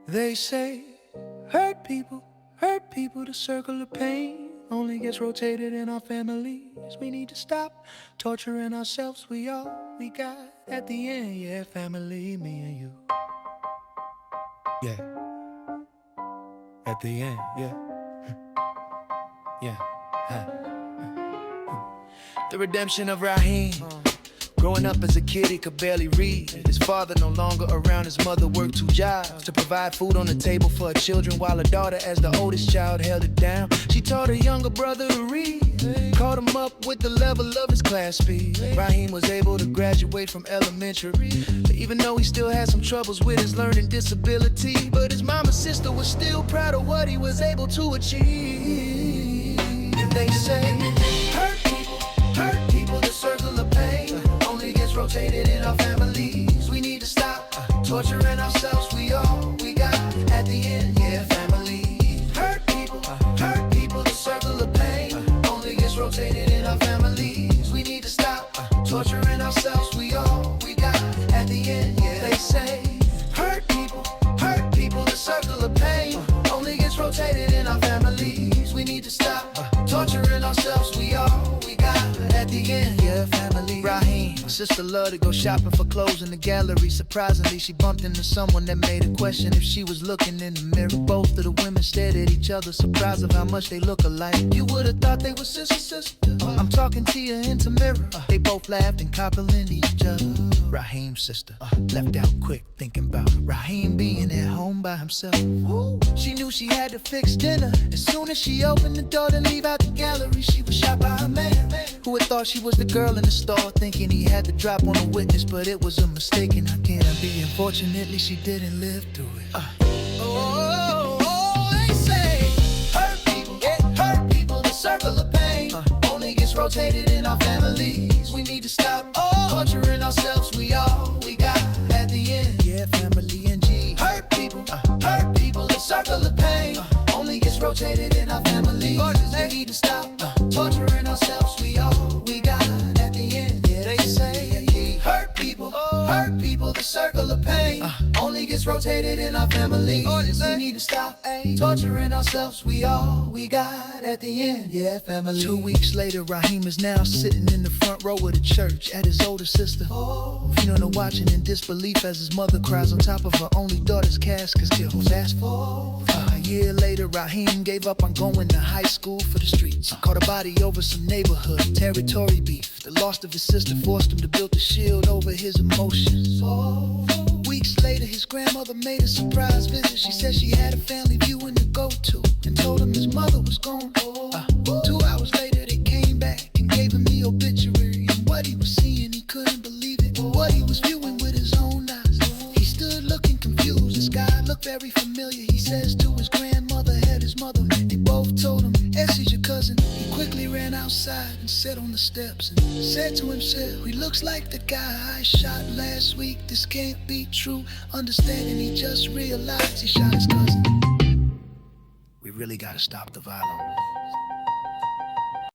They say hurt people, the circle of pain only gets rotated in our families. We need to stop torturing ourselves. We all we got at the end, yeah, family, me and you. Yeah, at the end, yeah, yeah. The redemption of Raheem. Growing up as a kid, he could barely read. His father no longer around, his mother worked 2 jobs to provide food on the table for her children, while her daughter, as the oldest child, held it down. She taught her younger brother to read, caught him up with the level of his class speed. Raheem was able to graduate from elementary, even though he still had some troubles with his learning disability. But his mama's sister was still proud of what he was able to achieve. They say, hurt people, the circle of pain only gets rotated in our families. We need to stop torturing ourselves. We all we got at the end, yeah, family. Hurt people, the circle of pain only gets rotated in our families. We need to stop torturing ourselves. We all we got at the end, yeah. They say, hurt people, the circle of pain only gets rotated in our families. We need to stop torturing ourselves. We all we got at the end, yeah, family. Raheem, my sister loved to go shopping for clothes in the gallery. Surprisingly, she bumped into someone that made her question if she was looking in the mirror. Both of the women stared at each other, surprised of how much they look alike. You would've thought they were sister. I'm talking Tia and Tamira. They both laughed and complimented each other. Raheem's sister left out quick, thinking about Raheem being at home by himself. She knew she had to fix dinner. As soon as she opened the door to leave out the gallery, she was shot by her man, who had thought she was the girl in the store, thinking he had to drop on a witness, but it was a mistake, and how can I be? Unfortunately, she didn't live through it. They say, hurt people, the circle of pain only gets rotated in our families. We need to stop torturing ourselves. We all we got at the end, yeah, family and G. Hurt people, the circle of pain only gets rotated in our families. We need to stop torturing ourselves. We all we got at the end, yeah. They say, hurt people, the circle of pain only gets rotated in our families. We need to stop torturing ourselves. We all we got at the end, yeah, family. 2 weeks later, Raheem is now sitting in the front row of the church at his older sister, funeral, watching in disbelief as his mother cries on top of her only daughter's casket. Fast forward, a year later, Raheem gave up on going to high school for the streets. Caught a body over some neighborhood territory beef. The loss of his sister forced him to build a shield over his emotions. Weeks later, his grandmother made a surprise visit. She said she had a family viewing to go to, and told him his mother was gone. 2 hours later, they came back and gave him the obituary. And what he was seeing, he couldn't believe it. What he was viewing with his own eyes. He stood looking confused. This guy looked very familiar. He says to his grandmother, had his mother. They both told him, Essie's your cousin. He quickly ran outside and sat on the steps and said to himself, he looks like the guy I shot last week. This can't be true. Understanding, he just realized he shot his cousin. We really gotta stop the violence.